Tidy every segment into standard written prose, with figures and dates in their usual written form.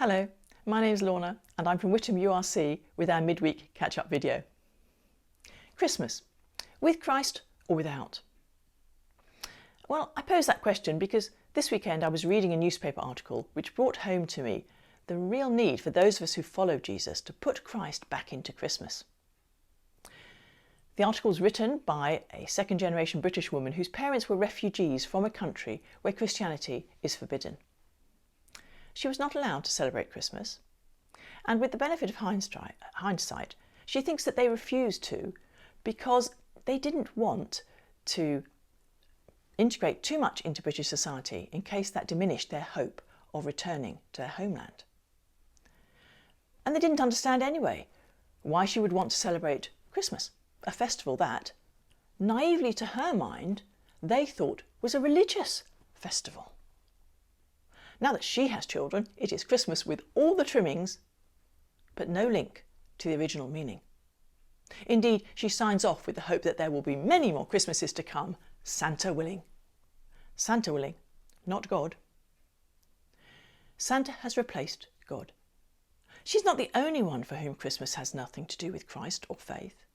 Hello, my name's Lorna and I'm from Witham URC with our midweek catch-up video. Christmas, with Christ or without? Well, I pose that question because this weekend I was reading a newspaper article which brought home to me the real need for those of us who follow Jesus to put Christ back into Christmas. The article was written by a second-generation British woman whose parents were refugees from a country where Christianity is forbidden. She was not allowed to celebrate Christmas, and with the benefit of hindsight, she thinks that they refused to because they didn't want to integrate too much into British society in case that diminished their hope of returning to their homeland. And they didn't understand anyway why she would want to celebrate Christmas, a festival that, naively to her mind, they thought was a religious festival. Now that she has children, it is Christmas with all the trimmings, but no link to the original meaning. Indeed, she signs off with the hope that there will be many more Christmases to come, Santa willing. Santa willing, not God. Santa has replaced God. She's not the only one for whom Christmas has nothing to do with Christ or faith.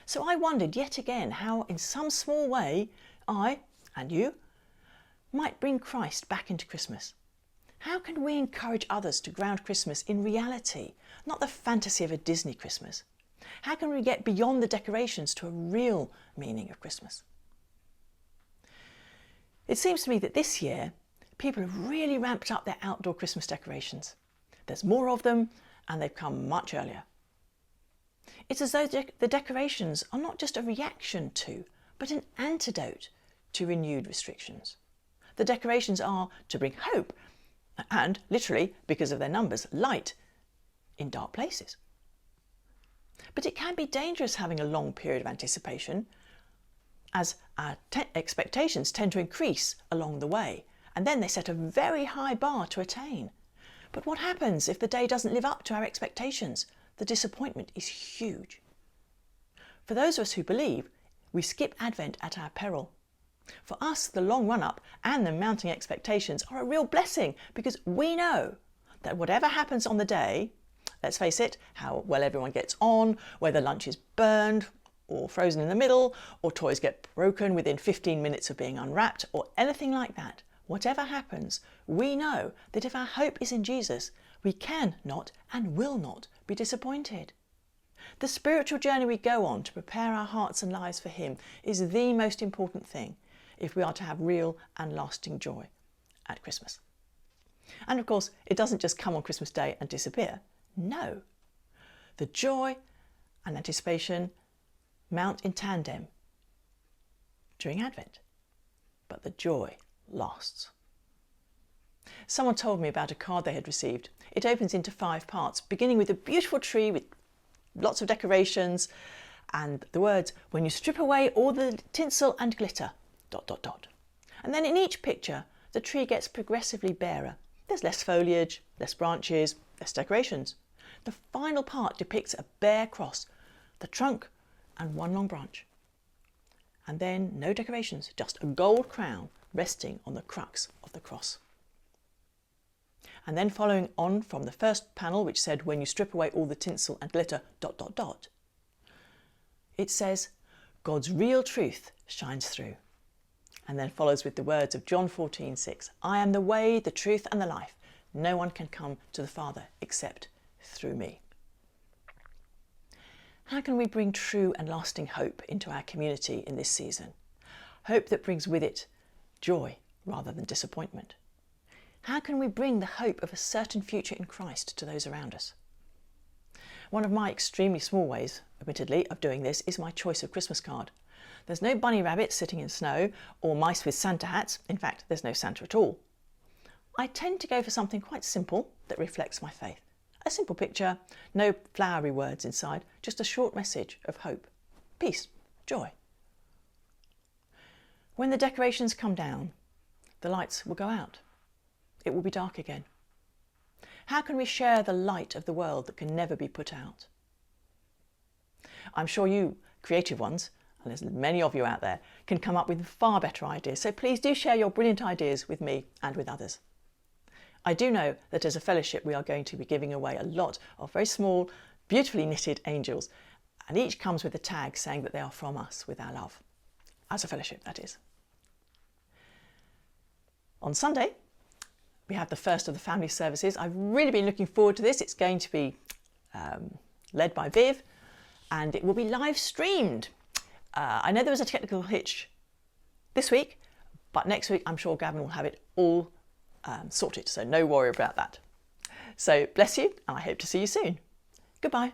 So I wondered yet again how, in some small way, I, and you, might bring Christ back into Christmas. How can we encourage others to ground Christmas in reality, not the fantasy of a Disney Christmas? How can we get beyond the decorations to a real meaning of Christmas? It seems to me that this year, people have really ramped up their outdoor Christmas decorations. There's more of them, and they've come much earlier. It's as though the decorations are not just a reaction to, but an antidote to renewed restrictions. The decorations are to bring hope and, literally, because of their numbers, light in dark places. But it can be dangerous having a long period of anticipation, as our expectations tend to increase along the way, and then they set a very high bar to attain. But what happens if the day doesn't live up to our expectations? The disappointment is huge. For those of us who believe, we skip Advent at our peril. For us, the long run-up and the mounting expectations are a real blessing because we know that whatever happens on the day, let's face it, how well everyone gets on, whether lunch is burned or frozen in the middle, or toys get broken within 15 minutes of being unwrapped, or anything like that, whatever happens, we know that if our hope is in Jesus, we can not and will not be disappointed. The spiritual journey we go on to prepare our hearts and lives for Him is the most important thing if we are to have real and lasting joy at Christmas. And of course, it doesn't just come on Christmas Day and disappear. No. The joy and anticipation mount in tandem during Advent, but the joy lasts. Someone told me about a card they had received. It opens into 5 parts, beginning with a beautiful tree with lots of decorations and the words, "When you strip away all the tinsel and glitter, ... And then in each picture, the tree gets progressively barer. There's less foliage, less branches, less decorations. The final part depicts a bare cross, the trunk and one long branch. And then no decorations, just a gold crown resting on the crux of the cross. And then following on from the first panel, which said, "When you strip away all the tinsel and glitter, ... it says, "God's real truth shines through." And then follows with the words of John 14:6, "I am the way, the truth and the life. No one can come to the Father except through me." How can we bring true and lasting hope into our community in this season? Hope that brings with it joy rather than disappointment. How can we bring the hope of a certain future in Christ to those around us? One of my extremely small ways, admittedly, of doing this is my choice of Christmas card. There's no bunny rabbits sitting in snow or mice with Santa hats. In fact, there's no Santa at all. I tend to go for something quite simple that reflects my faith. A simple picture, no flowery words inside, just a short message of hope, peace, joy. When the decorations come down, the lights will go out. It will be dark again. How can we share the light of the world that can never be put out? I'm sure you, creative ones, and there's many of you out there, can come up with far better ideas. So please do share your brilliant ideas with me and with others. I do know that as a fellowship we are going to be giving away a lot of very small, beautifully knitted angels, and each comes with a tag saying that they are from us with our love. As a fellowship, that is. On Sunday, we have the first of the family services. I've really been looking forward to this. It's going to be led by Viv, and it will be live streamed. I know there was a technical hitch this week, but next week I'm sure Gavin will have it all sorted, so no worry about that. So bless you, and I hope to see you soon. Goodbye.